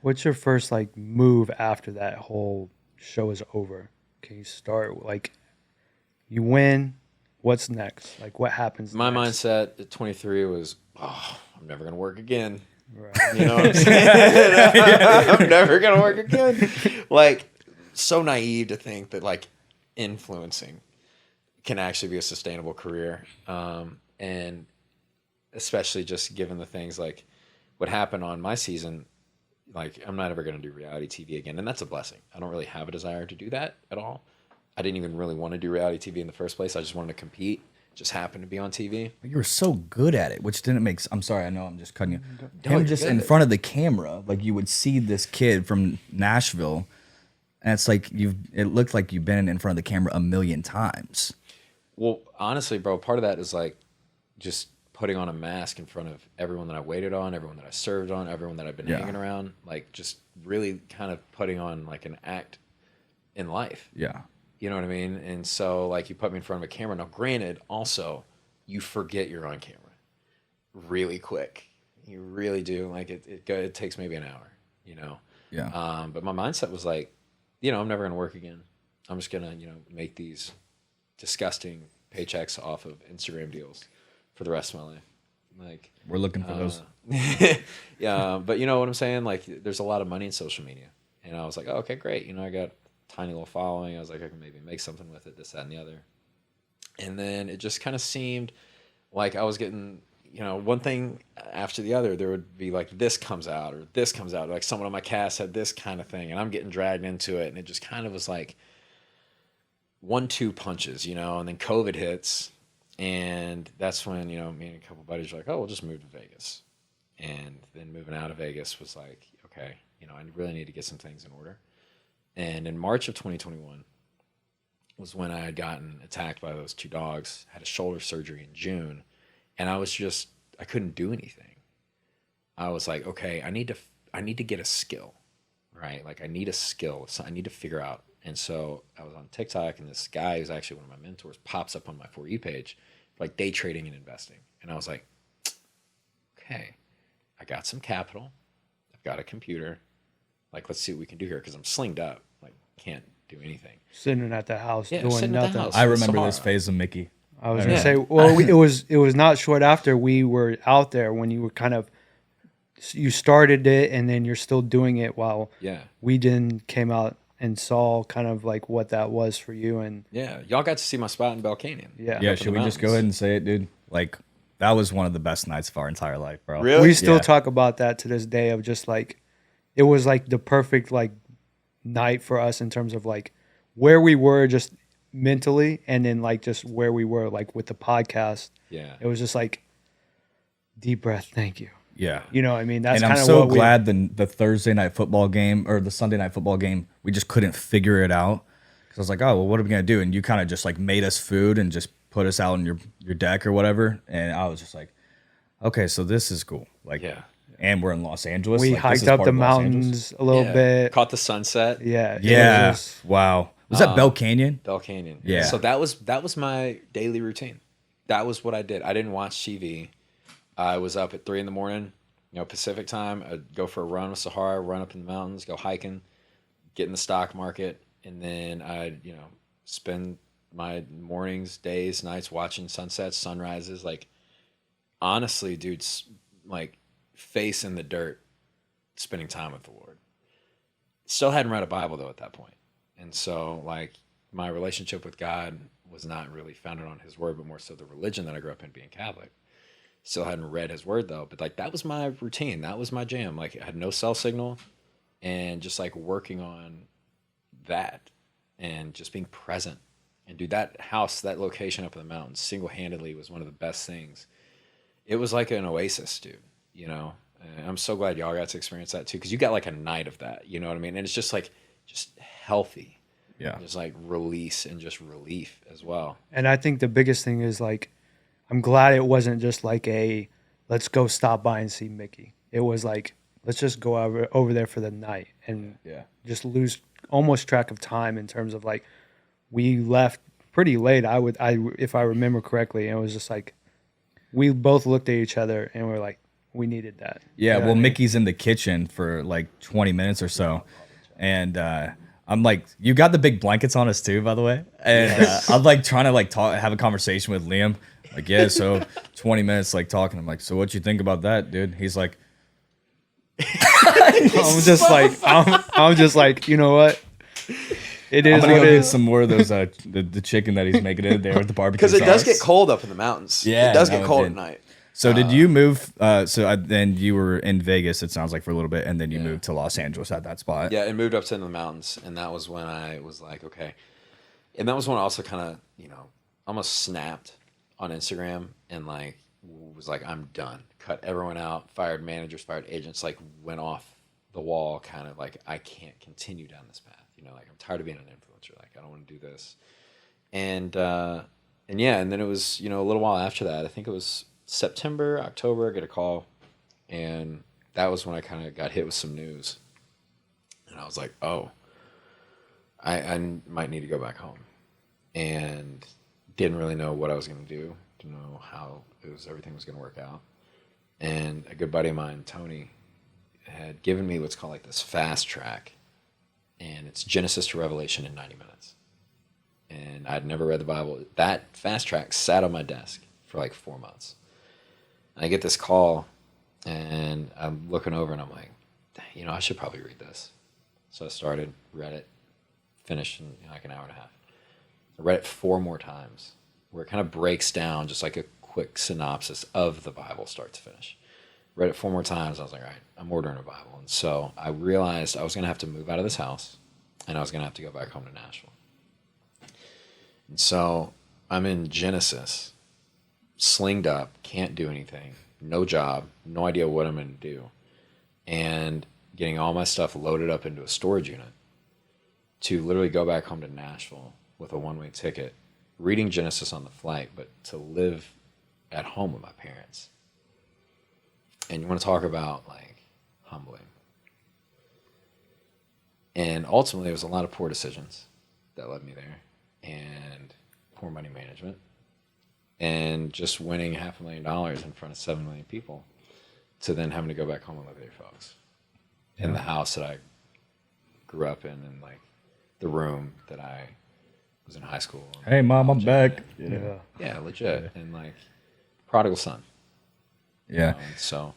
What's your first like move after that whole show is over? Can you start like you win? What's next? Like what happens My next? mindset at 23 was, oh, I'm never going to work again. Right. You know what I'm saying? I'm never going to work again. Like, so naive to think that, like, influencing can actually be a sustainable career. And especially just given the things like what happened on my season, like, I'm not ever going to do reality TV again. And that's a blessing. I don't really have a desire to do that at all. I didn't even really want to do reality TV in the first place. I just wanted to compete. Just happened to be on TV. You were so good at it, which didn't make. I'm sorry, I know I'm just cutting you. No, Him you're just good. in front of the camera, like you would see this kid from Nashville, and it's like It looked like you've been in front of the camera a million times. Well, honestly, bro, part of that is like just putting on a mask in front of everyone that I waited on, everyone that I served on, everyone that I've been hanging around. Like just really kind of putting on like an act in life. Yeah, You know what I mean? And so, like, you put me in front of a camera. Now, granted, also, you forget you're on camera really quick. You really do. Like, it takes maybe an hour, you know? yeah. But my mindset was like, you know, I'm never going to work again. I'm just going to, you know, make these disgusting paychecks off of Instagram deals for the rest of my life. Like, We're looking for those. yeah, but you know what I'm saying? Like, there's a lot of money in social media. And I was like, oh, okay, great. You know, I got tiny little following. I was like, I can maybe make something with it, this, that, and the other. And then it just kind of seemed like I was getting, you know, one thing after the other. There would be like, this comes out or this comes out. Like someone on my cast had this kind of thing, and I'm getting dragged into it. And it just kind of was like 1-2 punches, you know, and then COVID hits. And that's when, you know, me and a couple buddies were like, oh, we'll just move to Vegas. And then moving out of Vegas was like, okay, you know, I really need to get some things in order. And in March of 2021 was when I had gotten attacked by those 2 dogs, had a shoulder surgery in June, and I couldn't do anything. I was like, okay, I need to get a skill, right? Like I need a skill. So I need to figure out. And so I was on TikTok, and this guy who's actually one of my mentors pops up on my For You page, like day trading and investing. And I was like, okay, I got some capital. I've got a computer. Like, let's see what we can do here, because I'm slinged up. Like, can't do anything. Sitting at the house Yeah, doing sitting at the nothing. house. I remember Sahara. this phase of Mickey. I was gonna say, well, it was not short after we were out there when you were you started it, and then you're still doing it while Yeah. we then came out and saw kind of like what that was for you. And Yeah. Y'all got to see my spot in Bell Canyon. yeah, Yeah, in should the we just go mountains. ahead and say it, dude? Like that was one of the best nights of our entire life, bro. Really? we still Yeah. talk about that to this day of just like it was like the perfect like night for us in terms of like where we were just mentally, and then like just where we were like with the podcast. Yeah. It was just like deep breath, thank you. Yeah. You know what I mean? That's And I'm kind of so what glad the Thursday night football game or the Sunday night football game, we just couldn't figure it out. Because I was like, oh, well, what are we going to do? And you kind of just like made us food and just put us out on your deck or whatever. And I was just like, okay, so this is cool. Like, Yeah. And we're in Los Angeles. we Like, this hiked is up part the of Los Angeles. mountains a little Yeah. bit. Caught the sunset. Yeah. it Yeah. was just- Wow. Was that Bell Canyon? Bell Canyon. Yeah. So that was my daily routine. That was what I did. I didn't watch TV. I was up at 3 in the morning, you know, Pacific time. I'd go for a run with Sahara, run up in the mountains, go hiking, get in the stock market, and then I'd, you know, spend my mornings, days, nights watching sunsets, sunrises. Like, honestly, dude, like face in the dirt, spending time with the Lord. Still hadn't read a Bible though at that point. And so, like, my relationship with God was not really founded on His Word, but more so the religion that I grew up in, being Catholic. Still hadn't read His Word though, but like that was my routine. That was my jam. Like, I had no cell signal, and just like working on that, and just being present. And dude, that house, that location up in the mountains, single-handedly was one of the best things. It was like an oasis, dude. You know, and I'm so glad y'all got to experience that too, because you got like a night of that. You know what I mean? And it's just like healthy. Yeah. Just like release and just relief as well. And I think the biggest thing is like, I'm glad it wasn't just like a, let's go stop by and see Mickey. It was like, let's just go over there for the night and Yeah. just lose almost track of time in terms of like, we left pretty late. If I remember correctly, and it was just like, we both looked at each other and we're like, we needed that. Yeah, You know well, what I mean? Mickey's in the kitchen for like 20 minutes or so, and I'm like, you got the big blankets on us too, by the way. And I'm like trying to like have a conversation with Liam, like, yeah, so 20 minutes like talking. I'm like, so what you think about that, dude? He's like, I'm just like, you know what? It I'm is gonna what go it get is. some more of those the chicken that he's making in there with the barbecue Because it does sauce. get cold up in the mountains. Yeah, it does no, get it cold did. at night. So did you move? Then you were in Vegas. It sounds like for a little bit, and then you Yeah. moved to Los Angeles at that spot. Yeah, it moved up to the mountains, and that was when I was like, okay. And that was when I also kind of, almost snapped on Instagram and like was like, I'm done. Cut everyone out, fired managers, fired agents, like went off the wall, kind of like, I can't continue down this path. Like I'm tired of being an influencer. Like I don't want to do this. And yeah, and then it was, a little while after that, I think it was September, October, I get a call. And that was when I kind of got hit with some news. And I was like, oh, I might need to go back home. And didn't really know what I was going to do. Didn't know how everything was going to work out. And a good buddy of mine, Tony, had given me what's called like this fast track. And it's Genesis to Revelation in 90 minutes. And I'd never read the Bible. That fast track sat on my desk for like 4 months. And I get this call, and I'm looking over, and I'm like, I should probably read this. So I started, read it, finished in like an hour and a half. I read it 4 more times, where it kind of breaks down just like a quick synopsis of the Bible, start to finish. Read it 4 more times. I was like, all right, I'm ordering a Bible. And so I realized I was going to have to move out of this house, and I was going to have to go back home to Nashville. And so I'm in Genesis, slinged up, can't do anything, no job, no idea what I'm going to do, and getting all my stuff loaded up into a storage unit to literally go back home to Nashville with a one-way ticket, reading Genesis on the flight, but to live at home with my parents. And you want to talk about like humbling. And ultimately, it was a lot of poor decisions that led me there, and poor money management, and just winning $500,000 in front of 7 million people, to then having to go back home and live with your folks in the house that I grew up in, and like the room that I was in high school. Hey, Mom, I'm back. Yeah. Yeah, legit, and like prodigal son. Yeah. And so